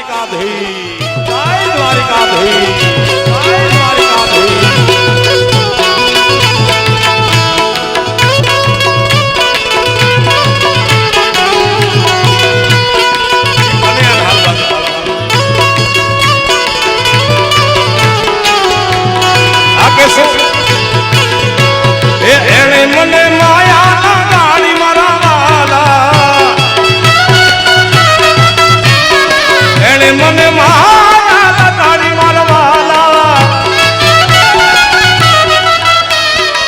દ્વારિકાધીશ જય દ્વારિકાધીશ જય દ્વારિકાધીશ એને મને માયા ગાડી મારા વાલા એને મને માયા ગાડી મારા વાલા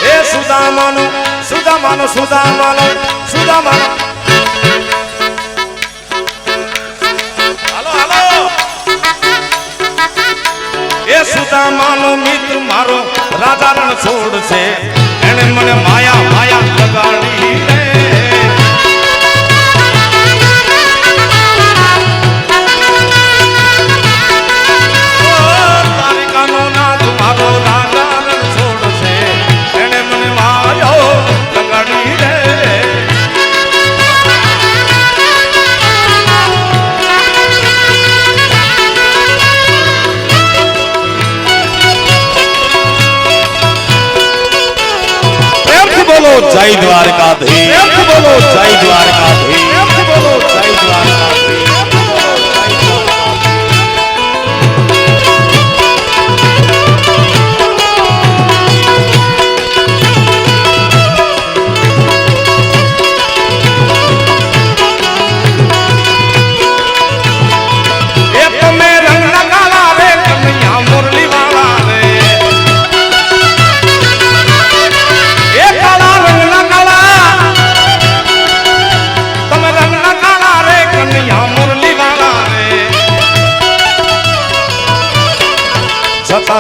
એ સુદામાનો સુદામાનો સુદામાનો સુદામાનો હાલો હાલો એ સુદામાનો મિત્ર મારો રાજા રણ છોડ છે એને મને માયા માયા લગાડી રે દ્વારિકાનો નાથ મારો રાજા રણ છોડ છે એને મને માયા લગાડી રે બોલો જય દ્વારકાધીશ બોલો જય દ્વારકાધીશ બોલો જય દ્વારકાધીશ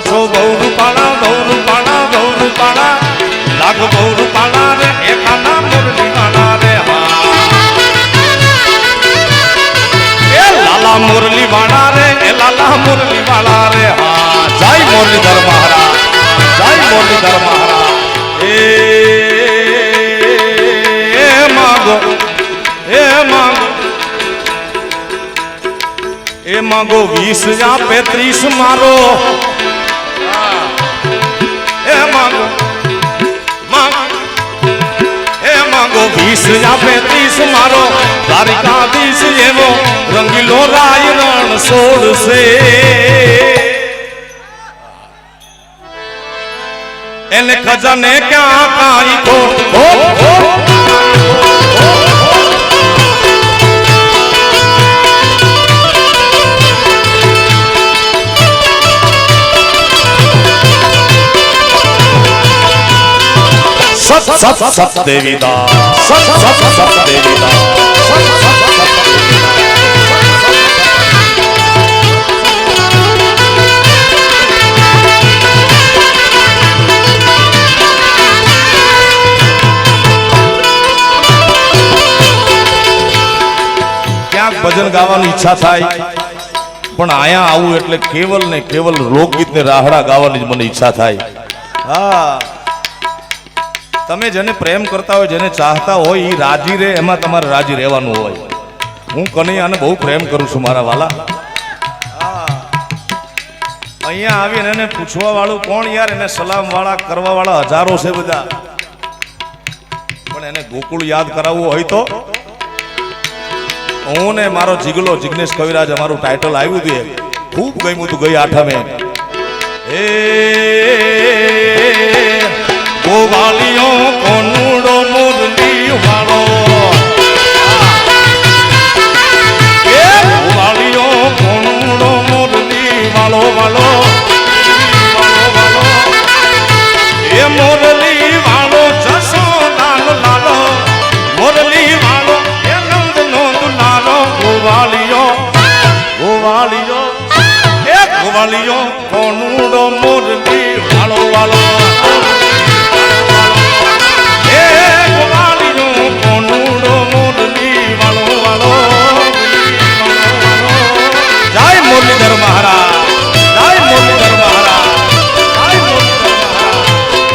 છો બહુ રૂપાળા લાગ બહુ રૂપાળા રે એકાના મુરલી વાળા રે એ લાલા મુરલી વાળા રે એ લાલા મુરલી વાળા રે હા જય મુરલીધર મહારાજ જય મુરલીધર મહારાજ એ માગો એ માગો એ માગો 20 આપે 30 મારો માંગો 20 આપે 30 મારો દ્વારિકાધીશ એવો રંગીલો રાય રણ છોડશે એને ખજાને ક્યાં કાઈ ખોટ સત દેવીદા સત દેવીદા ક્યાંક ભજન ગાવાની ઈચ્છા થાય પણ આયા આવું એટલે કેવલ ને કેવલ લોકગીત ને રાહડા ગાવાની મને ઈચ્છા થાય હા તમે જેને પ્રેમ કરતા હોય જેને ચાહતા હોય એ રાજી રહે એમાં તમારે રાજી રહેવાનું હોય હું કનૈયાને બહુ પ્રેમ કરું છું મારા વાલા અહીંયા આવીને એને પૂછવા વાળું કોણ યાર એને સલામ વાળા કરવા વાળા હજારો છે બધા પણ એને ગોકુળ યાદ કરાવવું હોય તો હું ને મારો જીગલો જિગ્નેશ કવિરાજ અમારું ટાઇટલ આવ્યું હતું ખૂબ ગમ્યું હતું ગઈ આઠમે એ ગોવાલિયો કોનુડો મુરલી વાળો એ ગોવાલિયો કોનુડો મુરલી વાળો વાળો એ મુરલી વાળો જસો લાલો લાલો મુરલી વાળો એ નંદ નો દુલારો ગોવાલિયો ગોવાલિયો એ ગોવાલિયો કોનુડો મુરલી વાળો વાળો મુરલીધર મહારાજ જય મુરલીધર મહારાજ જય મુરલીધર મહારાજ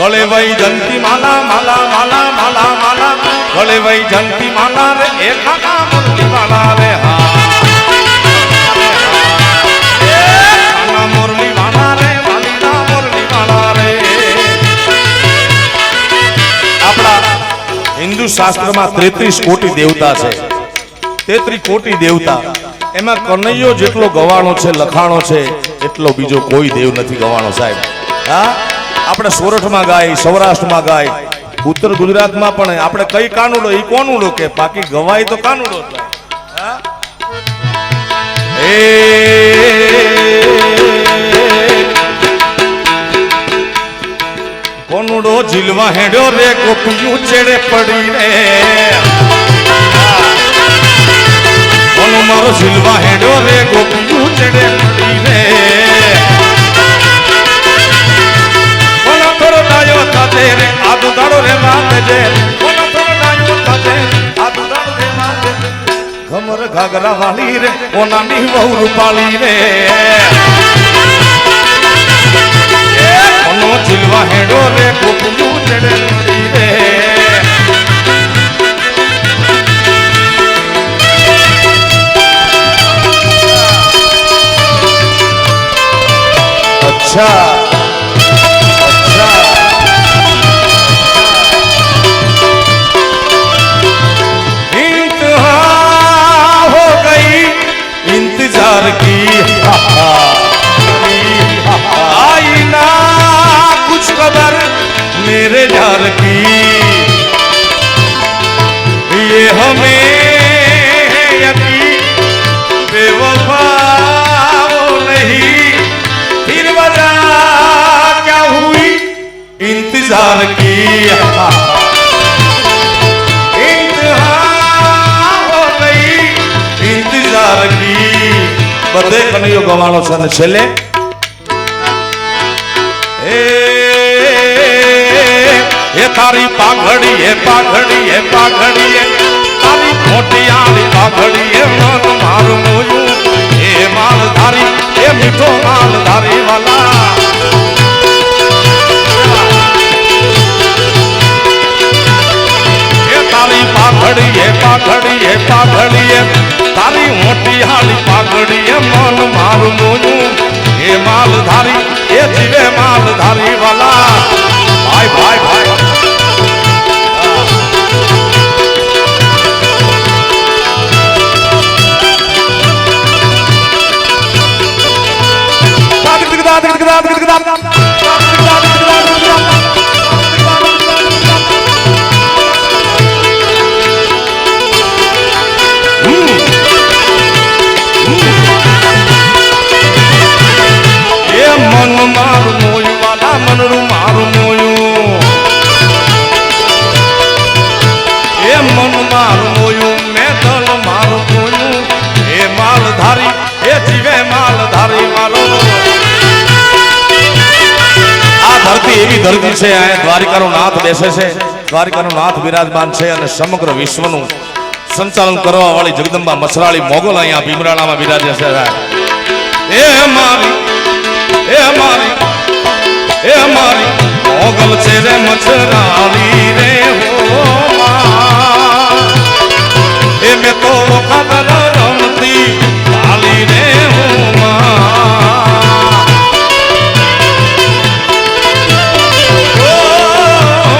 गले वही जंती माला माला माला माला माला गले वही जंती माला रे एक खाना मुरली वाला रे हाँ खाना मुरली वाला रे वालीना मुरली वाला रे अपना हिंदू शास्त्र में 33 कोटि देवता है 33 कोटि देवता एमा कन्हैयो जेटलो गवाणो छे लखाणो छे એટલો બીજો કોઈ દેવ નથી ગવાણો સાહેબ હા આપણે સોરઠમાં ગાય સૌરાષ્ટ્રમાં ગાય ઉત્તર ગુજરાતમાં પણ આપણે કઈ કાનુડો ઈ કોનુડો કે બાકી ગવાય તો કાનુડો હા એ કોનુડો ઝીલવા હેડ્યો રે ગોપિયું ચેડે પડી રે કોનો મારો ઝીલવા હેડ્યો રે ગોપિયું ચેડે પડી રે रे आदू दाड़ो रे माते जे कोना तोड़ नायो ताते आदू दाड़ो रे माते घमर घाघरा वाली रे कोना नी बहु रूपाली रे कोनो झिलवा हेडो रे गोपियों चढ़े रे अच्छा इंतजार की आई ना कुछ खबर मेरे यार की ये हमें यकीन बेवफा वो नहीं फिर वजह क्या हुई इंतजार की બધે કનૈયો ગવાણો છે ને છેલ્લે એ તારી પાઘડી એ પાઘડી એ પાઘડી એ તારી મોટી આલી પાઘડી એ મન મારું મોયું એ માલધારી એ મીઠો માલધારી વાલા એ તારી પાઘડી એ પાઘડી એ પાઘડી એ तारी मोटी हाली पागड़ी ए मन मारू मोनू ए मालधारी ए जीवे मालधारी वाला भाई भाई भाई मन मारू मोयू वाला मनरू मारू मोयू ए मन मारू मोयू मैं दल मारू मोयू ए मालधारी ए जीवे मालधारी मारो आ धरती एवी धरती छे आ द्वारिकानो नाथ बेसे छे द्वारिकानो नाथ विराजमान छे अने समग्र विश्वનું સંચાલન કરવા વાળી જગદંબા મસરાળી મોગલ અહીંયા ભીમરાણામાં વિરાજે છે એ મારી ए हमारी मोगल से रे मछराली रे हो ए मैं तो खबर रमती लाली रे हो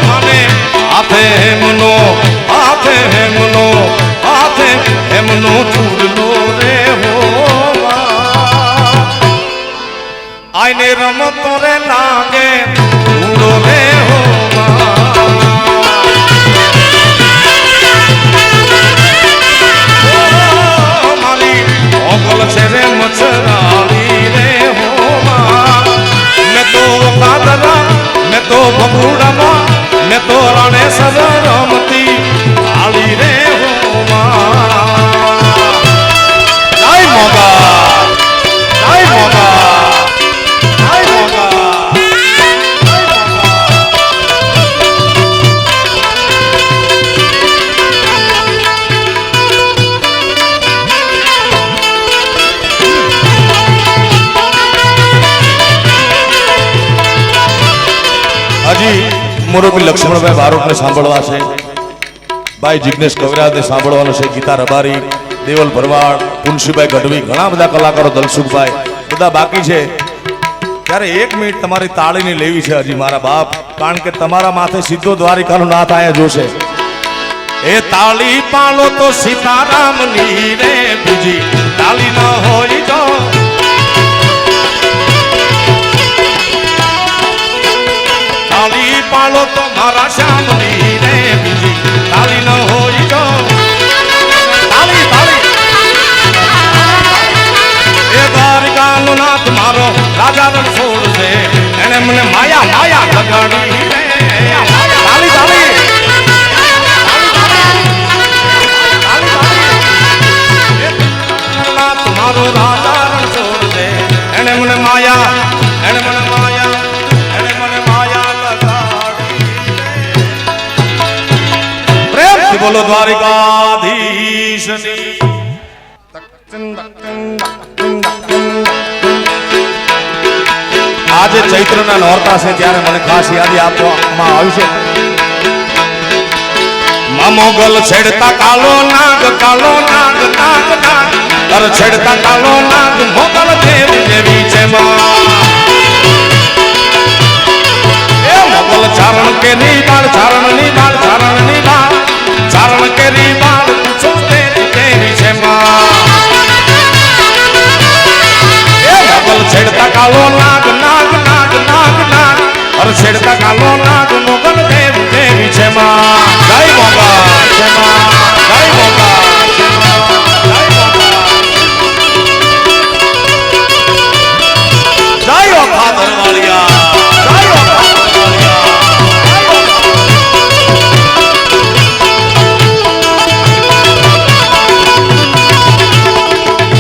माने आते हेमनो छूट लो रे हो आईने रमतो रे लागे उड़ो रे हो माली मोगल से रे मछराली रे हो मैं तो कादरा मैं तो बबूड़ा मैं तो राणे सजा रमती आली रे हो जय मोगा जय मोगा जी મુરબી લક્ષ્મણભાઈ બારોટને સાંભળવા છે, ભાઈ જિગ્નેશ કવિરાજને સાંભળવાનો છે, ગીતા રબારી, દેવલ ભરવાડ, તુલસીભાઈ ગઢવી, ઘણા બધા કલાકારો, દલસુખભાઈ બધા બાકી છે. ત્યારે 1 મિનિટ તમારી તાળીની લેવી છે હજી મારા બાપ, કારણ કે તમારા માથે સીધો દ્વારિકાનો નાથ આયા જોશે. એ તાળી પાલો તો સીતારામની રે, બીજી તાળી ન હોય તો તાળી પાલો તો મારા શ્યામની રે, બીજી તાળી ન હોય તો તાળી તાળી. એ દ્વારિકાનો નાથ મારો રાજા રણછોડ છે, એને મને માયા માયા લગાડી રે. તાળી તાળી. મારો રાજા રણછોડ છે, એને મને માયા, એને મને માયા, એને મને માયા લગાડી. પ્રેમથી બોલો દ્વારિકાધીશની. આજે ચૈત્રના નોરતા છે ત્યારે મને ખાસ યાદી આપવામાં આવ્યું છે. મોગલ છેડતા કાલો નાગ, કાલો નાગ, નાગ નાગ અર છેડતા કાલો નાગ, મોગલ દેવ દેવી છે એ મોગલ ચારણ કે નિબાળ, ચારણ નિબાળ, ચારણ નિબાળ, ચારણ કે નિબાળ, પૂછો દેવી દેવી છે એ મોગલ છેડતા કાલો નાગ, નાગ નાગ, નાગ નાગ અર છેડતા કાલો નાગ, મોગલ દેવ દેવી છે જય મોગલ છે જય મોગલ.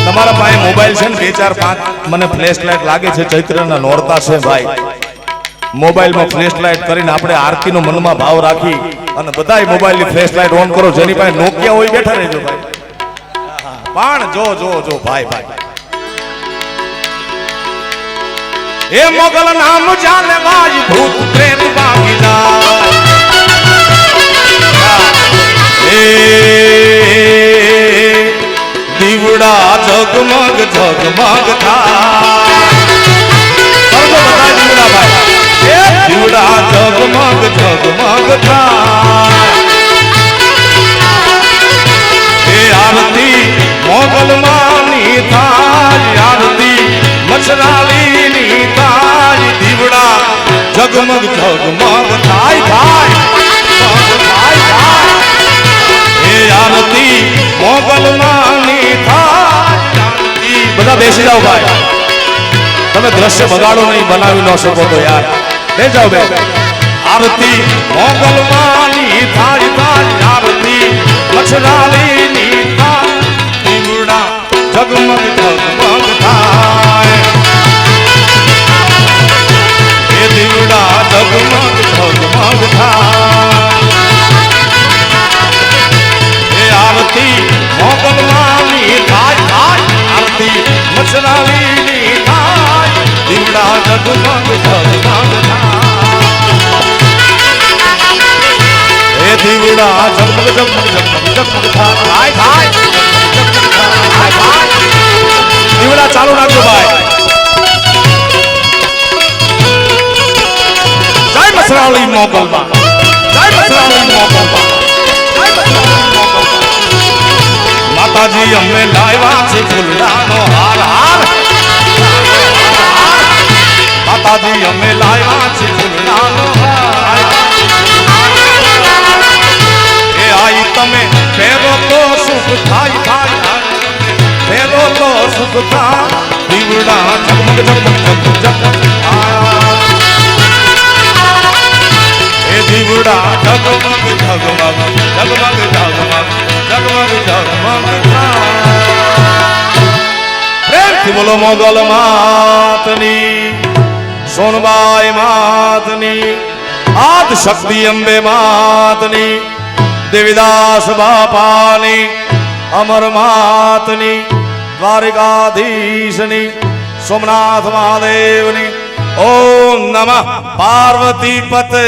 તમારા પાસે મોબાઈલ છે ને 2 4 5 મને ફ્લેશ લાઈટ લાગે છે, ચૈત્રના નોરતા છે ભાઈ, મોબાઈલમાં ફ્લેશ લાઈટ કરીને આપણે આરતીનો મનમાં ભાવ રાખી અને બધાય મોબાઈલની ફ્લેશ લાઈટ ઓન કરો. જેની પાસે નોકિયા હોય બેઠા રહેજો ભાઈ, પણ જો જો જો ભાઈ ભાઈ. એ મોગલ નામ જાને વાય, ભૂત પ્રેત ભાગી જાય. એ દીવડા જગમગ જગમગ થાય. દીવડા ભાઈ, એ દીવડા જગમગ જગમગ થાય. એ આરતી મોગલ માની થાય, આરતી મચરાલીની થાય. દીવડા જગમગ જગમગ થાય થાય થાય થાય. એ આરતી મોગલ માની થાય. બધા બેસી જાઓ ભાઈ, તમે દ્રશ્ય બગાડો નહીં, બનાવી ન શકો તો યાર બે જાઓ બે. આરતી મોગલ માની થાય થાય, આરતી મચરાલીની થાય. દીવડા જગમગ જગમગ થાય. એ દીવડા જગમગ જગમગ થાય. એ આરતી મોગલ માની થાય થાય, આરતી મચરાલીની થાય. દીવડા જગમગ જગમગ થાય. એ દીવડા જગમગ જગમગ જગમગ જગમગ થાય થાય. દીવડા ચાલુ રાખજો ભાઈ. જય મસરાળી મોગલમાં, જય મસરાળી મોગલમાં, જય મસરાળી મોગલમાં. માતાજી અમે લાવ્યા છે ફૂલડાનો હાર હાર. માતાજી અમે લાવ્યા છે ફૂલડાનો હાર. એ આઈ તમે પહેરો તો સુખ થાય થાય, પહેરો તો સુખ થાય. દીવડા જગમગ જગમગ જગમગ જગમગ. એ દીવડા જગમગ જગમગ જગમગ જગમગ જગમગ થાય. પ્રેમથી બોલો મોગલ માતની, સોનબાઈ માતની, આદ શક્તિ અંબે માતની, દેવીદાસ બાપાની, અમર માતની, દ્વારિકાધીશની, સોમનાથ મહાદેવની. ઓમ નમઃ પાર્વતી પતે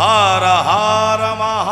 હર હર મહાદેવ